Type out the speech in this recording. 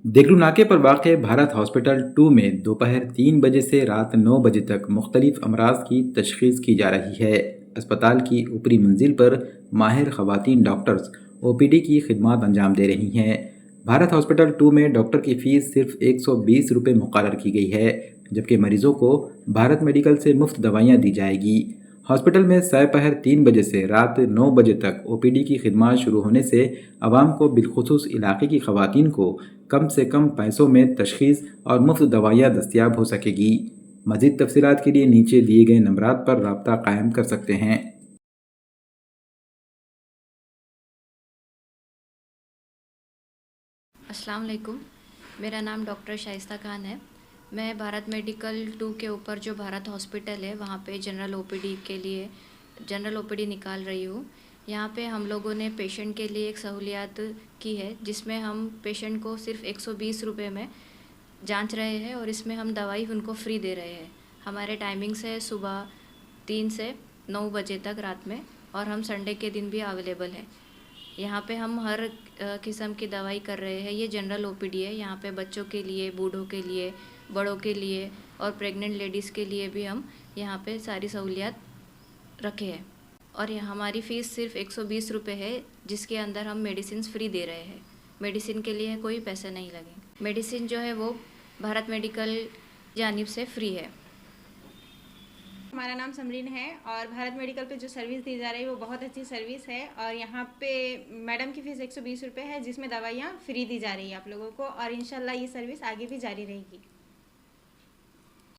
देगलू नाके पर वाक़ भारत हॉस्पिटल 2 में दोपहर 3 बजे से रात 9 बजे तक मुख्तलिफ अमराज की तशख़ीस की जा रही है। अस्पताल की ऊपरी मंजिल पर माहिर ख़वातीन डॉक्टर्स ओपीडी की खिदमात अंजाम दे रही हैं। भारत हॉस्पिटल 2 में डॉक्टर की फ़ीस सिर्फ 120 रुपये मुक़र्रर की गई है, जबकि मरीज़ों को भारत मेडिकल से मुफ्त दवाइयाँ दी जाएगी। हॉस्पिटल में सपहर 3 बजे से रात 9 बजे तक ओपीडी की खिदमत शुरू होने से आवाम को बिलखुसूस इलाके की खवातीन को कम से कम पैसों में तशख़ीस और मुफ्त दवाइयाँ दस्तियाब हो सकेगी। मज़ीद तफसीलात के लिए नीचे दिए गए नंबरात पर रब्ता कायम कर सकते हैं। अस्सलाम वालेकुम। मेरा नाम डॉक्टर शाइस्ता खान है। मैं भारत मेडिकल 2 के ऊपर जो भारत हॉस्पिटल है वहाँ पे जनरल ओपीडी के लिए जनरल ओपीडी निकाल रही हूँ। यहाँ पे हम लोगों ने पेशेंट के लिए एक सहूलियत की है, जिसमें हम पेशेंट को सिर्फ 120 रुपये में जांच रहे हैं और इसमें हम दवाई उनको फ्री दे रहे हैं। हमारे टाइमिंग्स है सुबह 3 से 9 बजे तक रात में, और हम संडे के दिन भी अवेलेबल है। यहाँ पे हम हर किस्म की दवाई कर रहे हैं। ये जनरल ओपीडी है। यहाँ पे बच्चों के लिए, बूढ़ों के लिए, बड़ों के लिए और प्रेग्नेंट लेडीज़ के लिए भी हम यहाँ पे सारी सहूलियत रखे हैं। और ये हमारी फ़ीस सिर्फ 120 रुपये है, जिसके अंदर हम मेडिसिन फ्री दे रहे हैं। मेडिसिन के लिए कोई पैसे नहीं लगेंगे। मेडिसिन जो है वो भारत मेडिकल जानिब से फ्री है। हमारा नाम समरीन है और भारत मेडिकल पे जो सर्विस दी जा रही है वो बहुत अच्छी सर्विस है। और यहाँ पे मैडम की फ़ीस 120 रुपये है, जिसमें दवाइयाँ फ्री दी जा रही है आप लोगों को, और इंशाल्लाह ये सर्विस आगे भी जारी रहेगी।